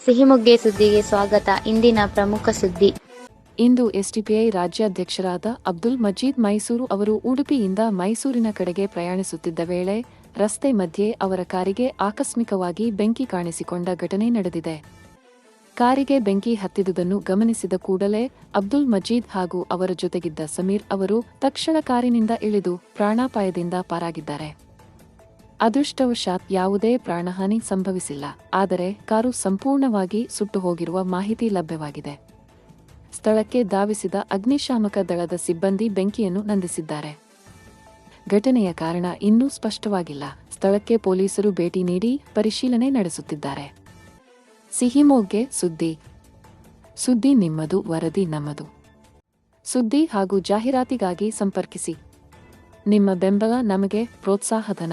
ಸಿಹಿಮೊಗ್ಗೆ ಸುದ್ದಿಗೆ ಸ್ವಾಗತ. ಇಂದಿನ ಪ್ರಮುಖ ಸುದ್ದಿ. ಇಂದು ಎಸ್ಡಿಪಿಐ ರಾಜ್ಯಾಧ್ಯಕ್ಷರಾದ ಅಬ್ದುಲ್ ಮಜೀದ್ ಮೈಸೂರು ಅವರು ಉಡುಪಿಯಿಂದ ಮೈಸೂರಿನ ಕಡೆಗೆ ಪ್ರಯಾಣಿಸುತ್ತಿದ್ದ ವೇಳೆ ರಸ್ತೆ ಮಧ್ಯೆ ಅವರ ಕಾರಿಗೆ ಆಕಸ್ಮಿಕವಾಗಿ ಬೆಂಕಿ ಕಾಣಿಸಿಕೊಂಡ ಘಟನೆ ನಡೆದಿದೆ. ಕಾರಿಗೆ ಬೆಂಕಿ ಹತ್ತಿದುದನ್ನು ಗಮನಿಸಿದ ಕೂಡಲೇ ಅಬ್ದುಲ್ ಮಜೀದ್ ಹಾಗೂ ಅವರ ಜೊತೆಗಿದ್ದ ಸಮೀರ್ ಅವರು ತಕ್ಷಣ ಕಾರಿನಿಂದ ಇಳಿದು ಪ್ರಾಣಾಪಾಯದಿಂದ ಪಾರಾಗಿದ್ದಾರೆ. ಅದೃಷ್ಟವಶಾತ್ ಯಾವುದೇ ಪ್ರಾಣಹಾನಿ ಸಂಭವಿಸಿಲ್ಲ. ಆದರೆ ಕಾರು ಸಂಪೂರ್ಣವಾಗಿ ಸುಟ್ಟು ಹೋಗಿರುವ ಮಾಹಿತಿ ಲಭ್ಯವಾಗಿದೆ. ಸ್ಥಳಕ್ಕೆ ಧಾವಿಸಿದ ಅಗ್ನಿಶಾಮಕ ದಳದ ಸಿಬ್ಬಂದಿ ಬೆಂಕಿಯನ್ನು ನಂದಿಸಿದ್ದಾರೆ. ಘಟನೆಯ ಕಾರಣ ಇನ್ನೂ ಸ್ಪಷ್ಟವಾಗಿಲ್ಲ. ಸ್ಥಳಕ್ಕೆ ಪೊಲೀಸರು ಭೇಟಿ ನೀಡಿ ಪರಿಶೀಲನೆ ನಡೆಸುತ್ತಿದ್ದಾರೆ. ಸಿಹಿಮೊಗ್ಗೆ ಸುದ್ದಿ. ಸುದ್ದಿ ನಿಮ್ಮದು, ವರದಿ ನಮ್ಮದು. ಸುದ್ದಿ ಹಾಗೂ ಜಾಹೀರಾತಿಗಾಗಿ ಸಂಪರ್ಕಿಸಿ. ನಿಮ್ಮ ಬೆಂಬಲ ನಮಗೆ ಪ್ರೋತ್ಸಾಹಧನ.